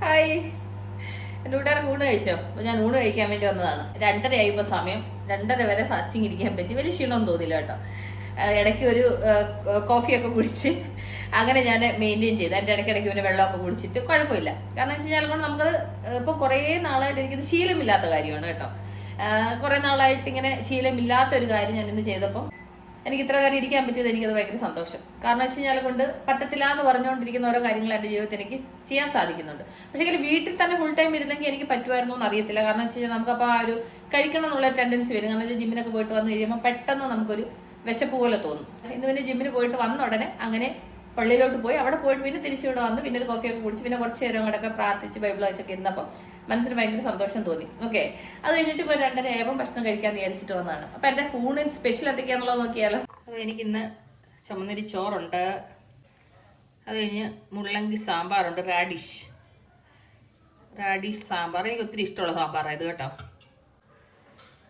Hi, എൻ്റെ കൂട്ടുകാരൻ ഊണ് കഴിച്ചോ? അപ്പോൾ ഞാൻ ഊണ് കഴിക്കാൻ വേണ്ടി വന്നതാണ്. 2:30 ആയിപ്പോൾ സമയം. 2:30 വരെ ഫാസ്റ്റിംഗ് ഇരിക്കാൻ പറ്റി. വലിയ ക്ഷീണമൊന്നും തോന്നില്ല കേട്ടോ. ഇടയ്ക്ക് ഒരു കോഫിയൊക്കെ കുടിച്ച് അങ്ങനെ ഞാൻ മെയിൻറ്റെയിൻ ചെയ്ത് എൻ്റെ ഇടയ്ക്കിടയ്ക്ക് പിന്നെ വെള്ളമൊക്കെ കുടിച്ചിട്ട് കുഴപ്പമില്ല. കാരണം എന്ന് വെച്ച് കഴിഞ്ഞാൽ കൊണ്ട് നമുക്കത് ഇപ്പോൾ കുറേ നാളായിട്ട് എനിക്കിത് ശീലമില്ലാത്ത കാര്യമാണ് കേട്ടോ. കുറേ നാളായിട്ട് ഇങ്ങനെ ശീലമില്ലാത്ത ഒരു കാര്യം ഞാൻ ഇന്ന് ചെയ്തപ്പോൾ എനിക്ക് ഇത്ര നേരം ഇരിക്കാൻ പറ്റിയത് എനിക്കത് ഭയങ്കര സന്തോഷം. കാരണം വെച്ച് കഴിഞ്ഞാൽ കൊണ്ട് പറ്റത്തില്ല എന്ന് പറഞ്ഞുകൊണ്ടിരിക്കുന്ന ഓരോ കാര്യങ്ങൾ എൻ്റെ ജീവിതത്തിൽ എനിക്ക് ചെയ്യാൻ സാധിക്കുന്നുണ്ട്. പക്ഷേ വീട്ടിൽ തന്നെ ഫുൾ ടൈം ഇരുന്നെങ്കിൽ എനിക്ക് പറ്റുമായിരുന്നോ എന്ന് അറിയത്തില്ല. കാരണം വെച്ച് കഴിഞ്ഞാൽ നമുക്കപ്പോൾ ആ ഒരു കഴിക്കണം എന്നുള്ള ടെൻഡൻസി വരും. കാരണം വെച്ചാൽ ജിമ്മിനൊക്കെ പോയിട്ട് വന്നു കഴിയുമ്പോൾ പെട്ടെന്ന് നമുക്കൊരു വിശപ്പ് പോലെ തോന്നും. ഇന്ന് പിന്നെ ജിമ്മിന് പോയിട്ട് വന്ന ഉടനെ അങ്ങനെ പള്ളിയിലോട്ട് പോയി അവിടെ പോയിട്ട് പിന്നെ തിരിച്ചിവിടെ വന്ന് പിന്നെ ഒരു കോഫിയൊക്കെ കുടിച്ച് പിന്നെ കുറച്ച് നേരം കൂടെയൊക്കെ പ്രാർത്ഥിച്ച് ബൈബിൾ വായിച്ചൊക്കെ ഇരുന്നപ്പോൾ മനസ്സിന് ഭയങ്കര സന്തോഷം തോന്നി. ഓക്കെ, അത് കഴിഞ്ഞിട്ട് ഇപ്പോൾ 2:30 ആയപ്പോൾ ഭക്ഷണം കഴിക്കാൻ വിചാരിച്ചിട്ട് വന്നതാണ്. അപ്പോൾ എൻ്റെ ഊണിൻ സ്പെഷ്യൽ എന്തൊക്കെയാണെന്നുള്ളത് നോക്കിയാലോ. അപ്പോൾ എനിക്കിന്ന് ചുമന്നരി ചോറുണ്ട്, അത് കഴിഞ്ഞ് മുള്ളങ്കി സാമ്പാറുണ്ട്, റാഡിഷ് സാമ്പാർ. എനിക്ക് ഒത്തിരി ഇഷ്ടമുള്ള സാമ്പാറാണ് ഇത് കേട്ടോ.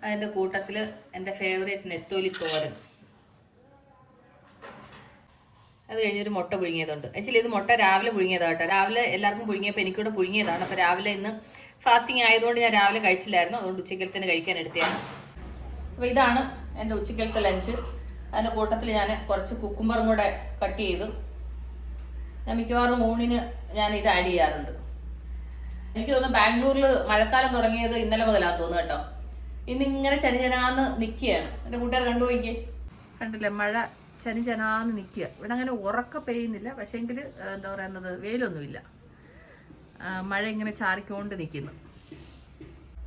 അതിൻ്റെ കൂട്ടത്തിൽ എൻ്റെ ഫേവറേറ്റ് നെത്തോലി തോരൻ, അത് കഴിഞ്ഞൊരു മുട്ട പുഴുങ്ങിയതുണ്ട്. ആക്ച്വലി ഇത് മുട്ട രാവിലെ പുഴുങ്ങിയതാണ് കേട്ടോ. രാവിലെ എല്ലാവർക്കും പുഴുങ്ങിയപ്പോൾ എനിക്കൂടെ പുഴുങ്ങിയതാണ്. അപ്പോൾ രാവിലെ ഇന്ന് ഫാസ്റ്റിംഗ് ആയതുകൊണ്ട് ഞാൻ രാവിലെ കഴിച്ചില്ലായിരുന്നു, അതുകൊണ്ട് ഉച്ചക്കലത്തിന് കഴിക്കാൻ എടുത്തതാണ്. അപ്പോൾ ഇതാണ് എൻ്റെ ഉച്ചക്കലത്തെ ലഞ്ച്. അതിൻ്റെ കൂട്ടത്തിൽ ഞാൻ കുറച്ച് കുക്കുംബറും കൂടെ കട്ട് ചെയ്തു. ഞാൻ മിക്കവാറും ഊണിന് ഞാൻ ഇത് ആഡ് ചെയ്യാറുണ്ട്. എനിക്ക് തോന്നുന്നു ബാംഗ്ലൂരിൽ മഴക്കാലം തുടങ്ങിയത് ഇന്നലെ മുതലാന്ന് തോന്നുന്നു കേട്ടോ. ഇന്നിങ്ങനെ ചനിചനാന്ന് നിൽക്കുകയാണ്. എൻ്റെ കൂട്ടുകാർ കണ്ടുപോയിക്കേ, കണ്ടില്ലേ മഴ ചനിചനാന്ന് നിൽക്കുക. ഇവിടെ അങ്ങനെ ഉറക്ക പെയ്യുന്നില്ല, പക്ഷേങ്കിൽ എന്താ പറയുന്നത് വെയിലൊന്നുമില്ല, മഴ ഇങ്ങനെ ചാറിക്കൊണ്ട് നിൽക്കുന്നു.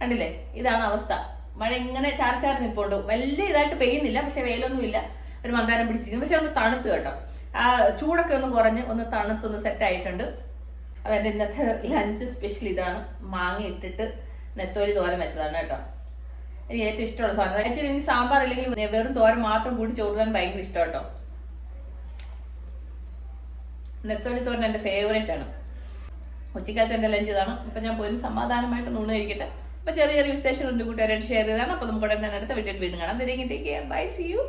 കണ്ടില്ലേ, ഇതാണ് അവസ്ഥ. മഴ ഇങ്ങനെ ചാറി നിൽപ്പുണ്ട്. വലിയ ഇതായിട്ട് പെയ്യുന്നില്ല, പക്ഷെ വെയിലൊന്നുമില്ല, ഒരു മന്ദാരം പിടിച്ചിരിക്കുന്നു. പക്ഷെ ഒന്ന് തണുത്ത് കേട്ടോ. ആ ചൂടൊക്കെ ഒന്ന് കുറഞ്ഞ് ഒന്ന് തണുത്തൊന്ന് സെറ്റ് ആയിട്ടുണ്ട്. അപ്പോൾ എൻ്റെ ഇന്നത്തെ ലഞ്ച് സ്പെഷ്യൽ ഇതാണ്. മാങ്ങ ഇട്ടിട്ട് നെത്തോലി തോരൻ വെച്ചതാണ് കേട്ടോ. എനിക്ക് ഏറ്റവും ഇഷ്ടമുള്ള സാധനം. ആക്ച്വലി എനിക്ക് സാമ്പാർ ഇല്ലെങ്കിൽ വെറും തോരൻ മാത്രം കൂടി ചോറിടാൻ ഭയങ്കര ഇഷ്ടം കേട്ടോ. നെത്തോലി തോരൻ എൻ്റെ ഫേവറേറ്റ് ആണ്. ഉച്ചക്കാലത്ത് എൻ്റെ ലഞ്ച് ഇതാണ്. ഇപ്പം ഞാൻ പോയി സമാധാനമായിട്ട് ഊണ് കഴിക്കട്ടെ. അപ്പോൾ ചെറിയ വിശേഷങ്ങളുണ്ട് കൂട്ടുകാരായിട്ട് ഷെയർ ചെയ്താണ്. അപ്പോൾ നമുക്ക് ഉടനെ തന്നെ അടുത്ത വീഡിയോയിൽ വീണ്ടും കാണാം. Bye, see U.